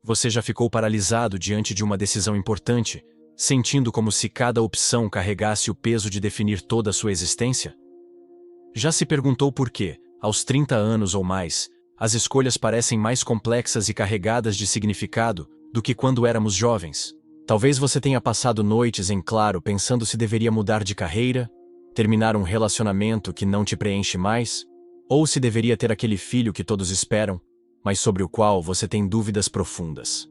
Você já ficou paralisado diante de uma decisão importante, sentindo como se cada opção carregasse o peso de definir toda a sua existência? Já se perguntou por que, aos 30 anos ou mais, as escolhas parecem mais complexas e carregadas de significado do que quando éramos jovens? Talvez você tenha passado noites em claro pensando se deveria mudar de carreira, terminar um relacionamento que não te preenche mais, ou se deveria ter aquele filho que todos esperam, mas sobre o qual você tem dúvidas profundas.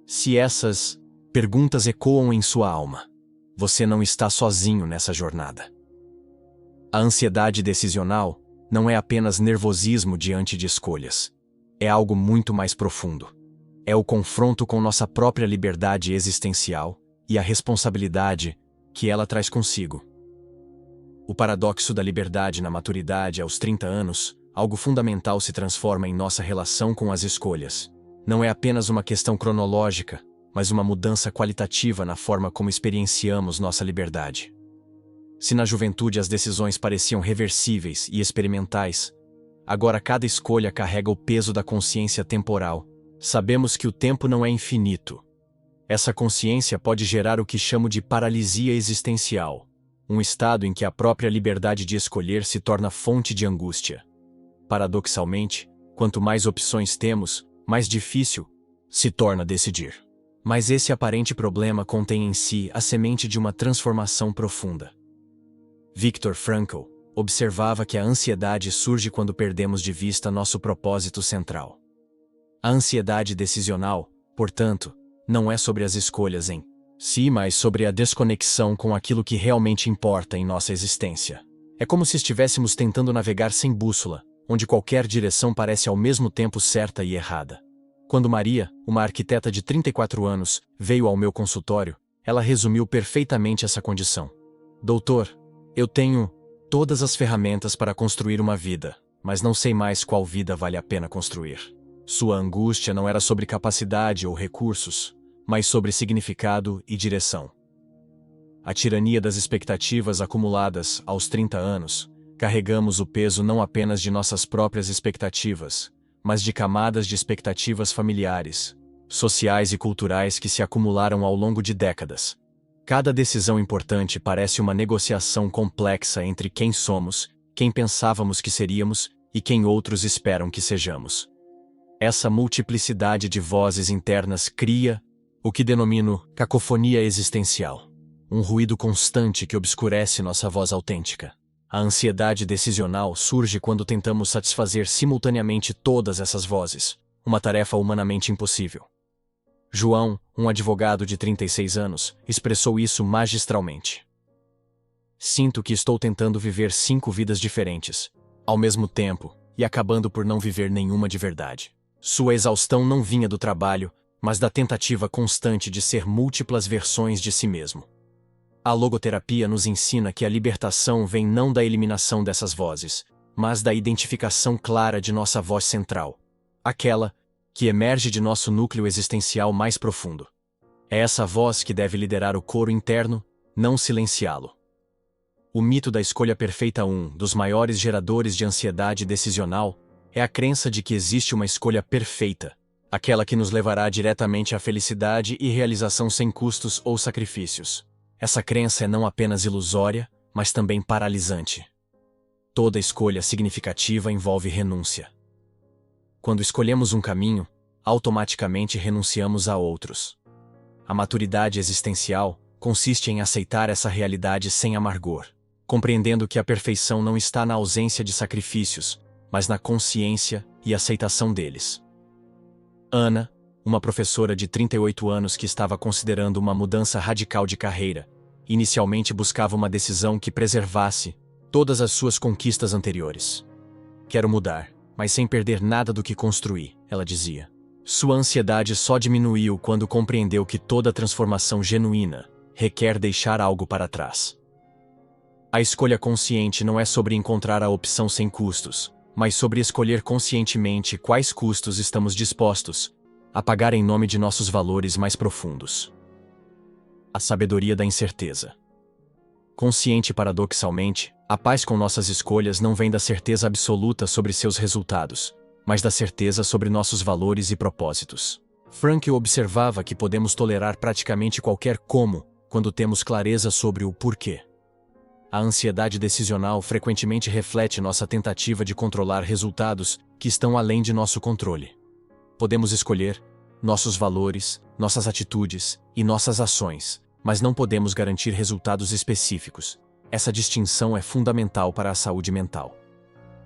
Se essas perguntas ecoam em sua alma, você não está sozinho nessa jornada. A ansiedade decisional não é apenas nervosismo diante de escolhas. É algo muito mais profundo. É o confronto com nossa própria liberdade existencial e a responsabilidade que ela traz consigo. O paradoxo da liberdade na maturidade aos 30 anos, algo fundamental se transforma em nossa relação com as escolhas. Não é apenas uma questão cronológica, mas uma mudança qualitativa na forma como experienciamos nossa liberdade. Se na juventude as decisões pareciam reversíveis e experimentais, agora cada escolha carrega o peso da consciência temporal. Sabemos que o tempo não é infinito. Essa consciência pode gerar o que chamo de paralisia existencial, um estado em que a própria liberdade de escolher se torna fonte de angústia. Paradoxalmente, quanto mais opções temos, mais difícil se torna decidir. Mas esse aparente problema contém em si a semente de uma transformação profunda. Viktor Frankl observava que a ansiedade surge quando perdemos de vista nosso propósito central. A ansiedade decisional, portanto, não é sobre as escolhas em si, mas sobre a desconexão com aquilo que realmente importa em nossa existência. É como se estivéssemos tentando navegar sem bússola, onde qualquer direção parece ao mesmo tempo certa e errada. Quando Maria, uma arquiteta de 34 anos, veio ao meu consultório, ela resumiu perfeitamente essa condição. Doutor, eu tenho todas as ferramentas para construir uma vida, mas não sei mais qual vida vale a pena construir. Sua angústia não era sobre capacidade ou recursos, mas sobre significado e direção. A tirania das expectativas acumuladas aos 30 anos, carregamos o peso não apenas de nossas próprias expectativas, mas de camadas de expectativas familiares, sociais e culturais que se acumularam ao longo de décadas. Cada decisão importante parece uma negociação complexa entre quem somos, quem pensávamos que seríamos e quem outros esperam que sejamos. Essa multiplicidade de vozes internas cria o que denomino cacofonia existencial, um ruído constante que obscurece nossa voz autêntica. A ansiedade decisional surge quando tentamos satisfazer simultaneamente todas essas vozes, uma tarefa humanamente impossível. João, um advogado de 36 anos, expressou isso magistralmente. Sinto que estou tentando viver 5 vidas diferentes, ao mesmo tempo, e acabando por não viver nenhuma de verdade. Sua exaustão não vinha do trabalho, mas da tentativa constante de ser múltiplas versões de si mesmo. A logoterapia nos ensina que a libertação vem não da eliminação dessas vozes, mas da identificação clara de nossa voz central, aquela que emerge de nosso núcleo existencial mais profundo. É essa voz que deve liderar o coro interno, não silenciá-lo. O mito da escolha perfeita, um dos maiores geradores de ansiedade decisional, é a crença de que existe uma escolha perfeita, aquela que nos levará diretamente à felicidade e realização sem custos ou sacrifícios. Essa crença é não apenas ilusória, mas também paralisante. Toda escolha significativa envolve renúncia. Quando escolhemos um caminho, automaticamente renunciamos a outros. A maturidade existencial consiste em aceitar essa realidade sem amargor, compreendendo que a perfeição não está na ausência de sacrifícios, mas na consciência e aceitação deles. Ana, uma professora de 38 anos que estava considerando uma mudança radical de carreira, inicialmente buscava uma decisão que preservasse todas as suas conquistas anteriores. Quero mudar, mas sem perder nada do que construí, ela dizia. Sua ansiedade só diminuiu quando compreendeu que toda transformação genuína requer deixar algo para trás. A escolha consciente não é sobre encontrar a opção sem custos, mas sobre escolher conscientemente quais custos estamos dispostos a pagar em nome de nossos valores mais profundos. A sabedoria da incerteza. Consciente paradoxalmente, a paz com nossas escolhas não vem da certeza absoluta sobre seus resultados, mas da certeza sobre nossos valores e propósitos. Frankl observava que podemos tolerar praticamente qualquer como, quando temos clareza sobre o porquê. A ansiedade decisional frequentemente reflete nossa tentativa de controlar resultados que estão além de nosso controle. Podemos escolher nossos valores, nossas atitudes e nossas ações, mas não podemos garantir resultados específicos. Essa distinção é fundamental para a saúde mental.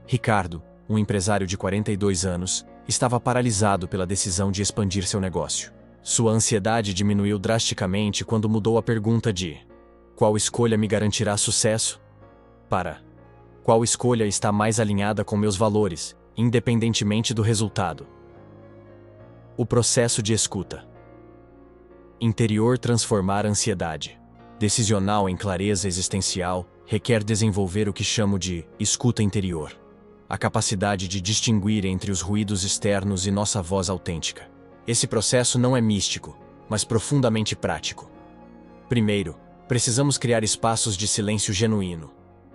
Ricardo, um empresário de 42 anos, estava paralisado pela decisão de expandir seu negócio. Sua ansiedade diminuiu drasticamente quando mudou a pergunta de qual escolha me garantirá sucesso? Para qual escolha está mais alinhada com meus valores, independentemente do resultado? O processo de escuta. Interior transformar ansiedade. Decisional em clareza existencial requer desenvolver o que chamo de escuta interior. A capacidade de distinguir entre os ruídos externos e nossa voz autêntica. Esse processo não é místico, mas profundamente prático. Primeiro, precisamos criar espaços de silêncio genuíno.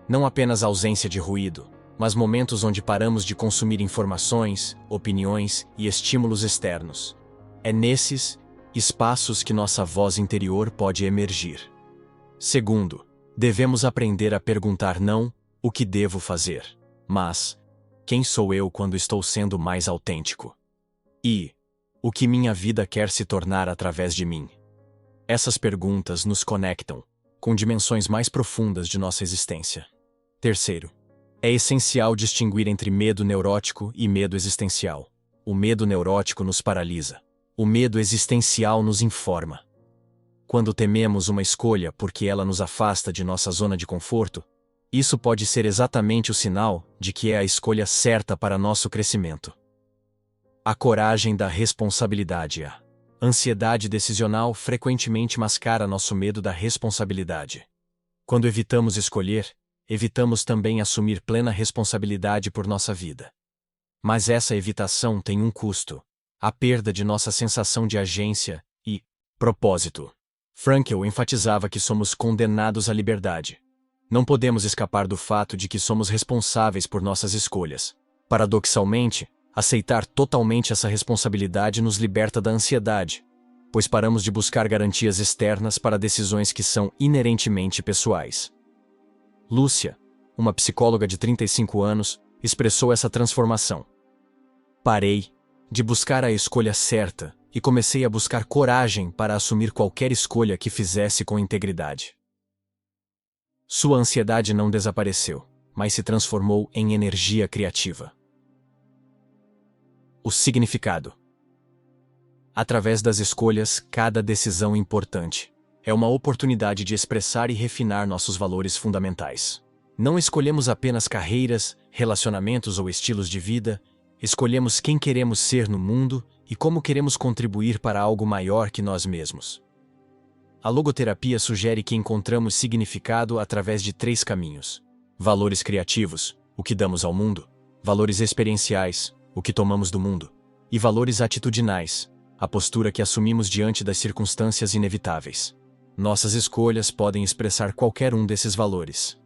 Não apenas ausência de ruído, mas momentos onde paramos de consumir informações, opiniões e estímulos externos. É nesses espaços que nossa voz interior pode emergir. Segundo, devemos aprender a perguntar não o que devo fazer, mas quem sou eu quando estou sendo mais autêntico? E o que minha vida quer se tornar através de mim? Essas perguntas nos conectam com dimensões mais profundas de nossa existência. Terceiro, é essencial distinguir entre medo neurótico e medo existencial. O medo neurótico nos paralisa. O medo existencial nos informa. Quando tememos uma escolha porque ela nos afasta de nossa zona de conforto, isso pode ser exatamente o sinal de que é a escolha certa para nosso crescimento. A coragem da responsabilidade. A ansiedade decisional frequentemente mascara nosso medo da responsabilidade. Quando evitamos escolher, evitamos também assumir plena responsabilidade por nossa vida. Mas essa evitação tem um custo: a perda de nossa sensação de agência e propósito. Frankl enfatizava que somos condenados à liberdade. Não podemos escapar do fato de que somos responsáveis por nossas escolhas. Paradoxalmente, aceitar totalmente essa responsabilidade nos liberta da ansiedade, pois paramos de buscar garantias externas para decisões que são inerentemente pessoais. Lúcia, uma psicóloga de 35 anos, expressou essa transformação. Parei de buscar a escolha certa e comecei a buscar coragem para assumir qualquer escolha que fizesse com integridade. Sua ansiedade não desapareceu, mas se transformou em energia criativa. O significado. Através das escolhas, cada decisão importante é uma oportunidade de expressar e refinar nossos valores fundamentais. Não escolhemos apenas carreiras, relacionamentos ou estilos de vida, escolhemos quem queremos ser no mundo e como queremos contribuir para algo maior que nós mesmos. A logoterapia sugere que encontramos significado através de 3 caminhos: valores criativos, o que damos ao mundo; valores experienciais, o que tomamos do mundo; e valores atitudinais, a postura que assumimos diante das circunstâncias inevitáveis. Nossas escolhas podem expressar qualquer um desses valores.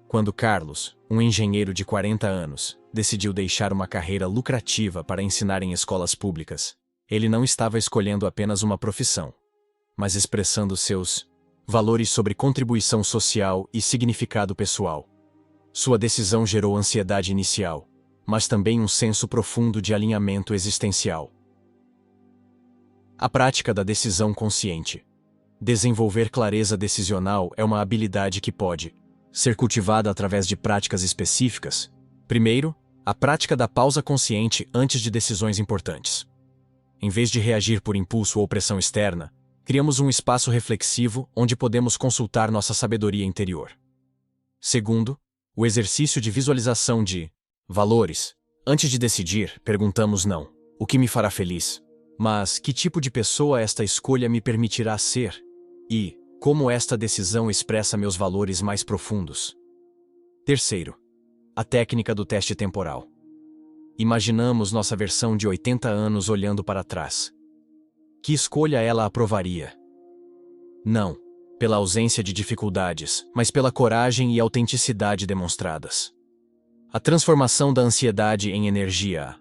Quando Carlos, um engenheiro de 40 anos, decidiu deixar uma carreira lucrativa para ensinar em escolas públicas, ele não estava escolhendo apenas uma profissão, mas expressando seus valores sobre contribuição social e significado pessoal. Sua decisão gerou ansiedade inicial, mas também um senso profundo de alinhamento existencial. A prática da decisão consciente. Desenvolver clareza decisional é uma habilidade que pode ser cultivada através de práticas específicas. Primeiro, a prática da pausa consciente antes de decisões importantes. Em vez de reagir por impulso ou pressão externa, criamos um espaço reflexivo onde podemos consultar nossa sabedoria interior. Segundo, o exercício de visualização de valores. Antes de decidir, perguntamos não: o que me fará feliz? Mas que tipo de pessoa esta escolha me permitirá ser? E como esta decisão expressa meus valores mais profundos? Terceiro, a técnica do teste temporal. Imaginamos nossa versão de 80 anos olhando para trás. Que escolha ela aprovaria? Não pela ausência de dificuldades, mas pela coragem e autenticidade demonstradas. A transformação da ansiedade em energia.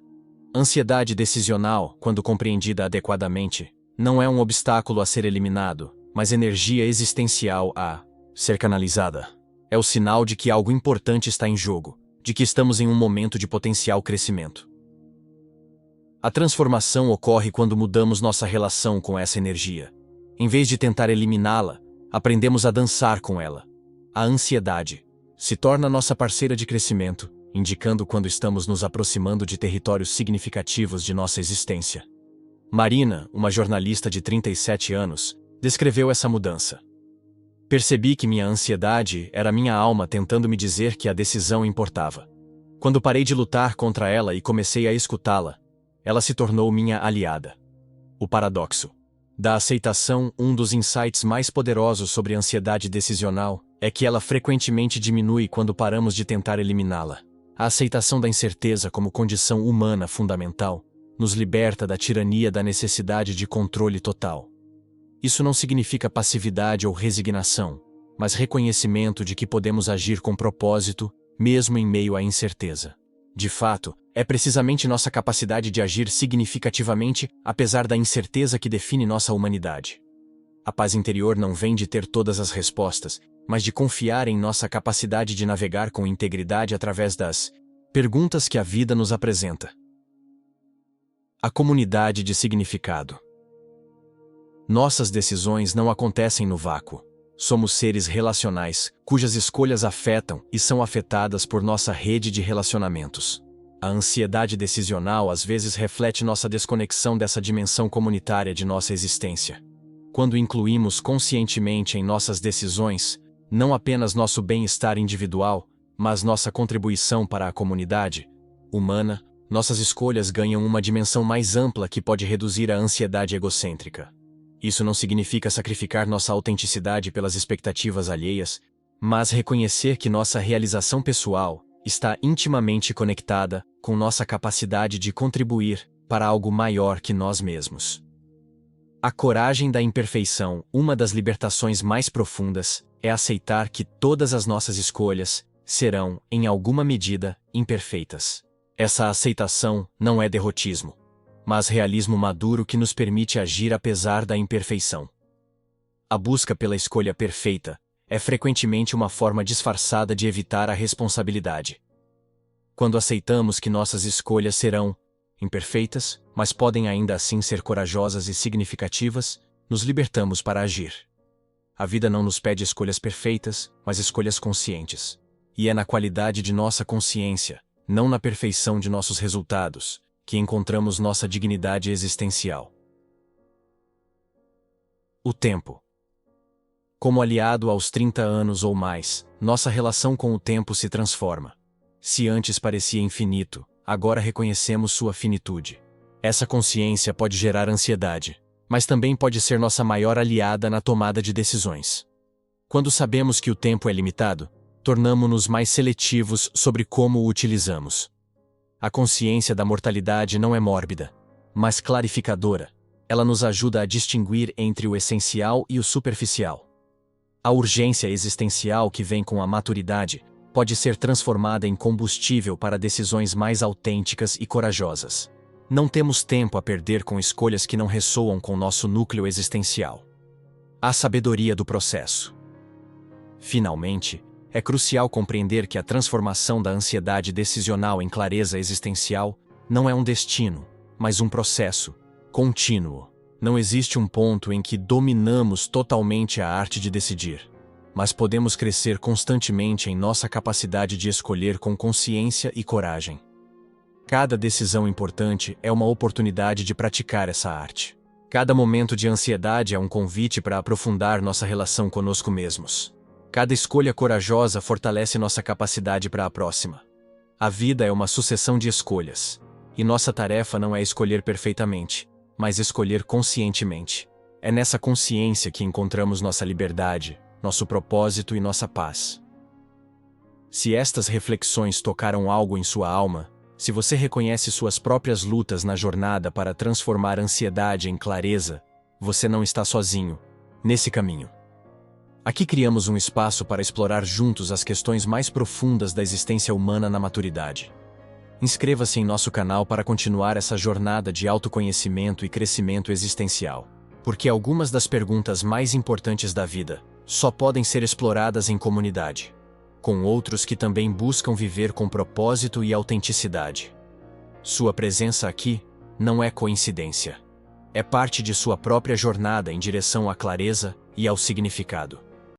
Ansiedade decisional, quando compreendida adequadamente, não é um obstáculo a ser eliminado, mas energia existencial a ser canalizada. É o sinal de que algo importante está em jogo, de que estamos em um momento de potencial crescimento. A transformação ocorre quando mudamos nossa relação com essa energia. Em vez de tentar eliminá-la, aprendemos a dançar com ela. A ansiedade se torna nossa parceira de crescimento, indicando quando estamos nos aproximando de territórios significativos de nossa existência. Marina, uma jornalista de 37 anos, descreveu essa mudança. Percebi que minha ansiedade era minha alma tentando me dizer que a decisão importava. Quando parei de lutar contra ela e comecei a escutá-la, ela se tornou minha aliada. O paradoxo da aceitação, um dos insights mais poderosos sobre ansiedade decisional, é que ela frequentemente diminui quando paramos de tentar eliminá-la. A aceitação da incerteza como condição humana fundamental nos liberta da tirania da necessidade de controle total. Isso não significa passividade ou resignação, mas reconhecimento de que podemos agir com propósito, mesmo em meio à incerteza. De fato, é precisamente nossa capacidade de agir significativamente, apesar da incerteza, que define nossa humanidade. A paz interior não vem de ter todas as respostas, mas de confiar em nossa capacidade de navegar com integridade através das perguntas que a vida nos apresenta. A comunidade de significado. Nossas decisões não acontecem no vácuo. Somos seres relacionais, cujas escolhas afetam e são afetadas por nossa rede de relacionamentos. A ansiedade decisional às vezes reflete nossa desconexão dessa dimensão comunitária de nossa existência. Quando incluímos conscientemente em nossas decisões, não apenas nosso bem-estar individual, mas nossa contribuição para a comunidade humana, nossas escolhas ganham uma dimensão mais ampla que pode reduzir a ansiedade egocêntrica. Isso não significa sacrificar nossa autenticidade pelas expectativas alheias, mas reconhecer que nossa realização pessoal está intimamente conectada com nossa capacidade de contribuir para algo maior que nós mesmos. A coragem da imperfeição, uma das libertações mais profundas, é aceitar que todas as nossas escolhas serão, em alguma medida, imperfeitas. Essa aceitação não é derrotismo, mas realismo maduro que nos permite agir apesar da imperfeição. A busca pela escolha perfeita é frequentemente uma forma disfarçada de evitar a responsabilidade. Quando aceitamos que nossas escolhas serão imperfeitas, mas podem ainda assim ser corajosas e significativas, nos libertamos para agir. A vida não nos pede escolhas perfeitas, mas escolhas conscientes. E é na qualidade de nossa consciência, não na perfeição de nossos resultados, que encontramos nossa dignidade existencial. O tempo. Como aliado aos 30 anos ou mais, nossa relação com o tempo se transforma. Se antes parecia infinito, agora reconhecemos sua finitude. Essa consciência pode gerar ansiedade, mas também pode ser nossa maior aliada na tomada de decisões. Quando sabemos que o tempo é limitado, tornamo-nos mais seletivos sobre como o utilizamos. A consciência da mortalidade não é mórbida, mas clarificadora. Ela nos ajuda a distinguir entre o essencial e o superficial. A urgência existencial que vem com a maturidade pode ser transformada em combustível para decisões mais autênticas e corajosas. Não temos tempo a perder com escolhas que não ressoam com nosso núcleo existencial. A sabedoria do processo. Finalmente, é crucial compreender que a transformação da ansiedade decisional em clareza existencial não é um destino, mas um processo contínuo. Não existe um ponto em que dominamos totalmente a arte de decidir, mas podemos crescer constantemente em nossa capacidade de escolher com consciência e coragem. Cada decisão importante é uma oportunidade de praticar essa arte. Cada momento de ansiedade é um convite para aprofundar nossa relação conosco mesmos. Cada escolha corajosa fortalece nossa capacidade para a próxima. A vida é uma sucessão de escolhas, e nossa tarefa não é escolher perfeitamente, mas escolher conscientemente. É nessa consciência que encontramos nossa liberdade, nosso propósito e nossa paz. Se estas reflexões tocaram algo em sua alma, se você reconhece suas próprias lutas na jornada para transformar a ansiedade em clareza, você não está sozinho nesse caminho. Aqui criamos um espaço para explorar juntos as questões mais profundas da existência humana na maturidade. Inscreva-se em nosso canal para continuar essa jornada de autoconhecimento e crescimento existencial. Porque algumas das perguntas mais importantes da vida só podem ser exploradas em comunidade, com outros que também buscam viver com propósito e autenticidade. Sua presença aqui não é coincidência. É parte de sua própria jornada em direção à clareza e ao significado.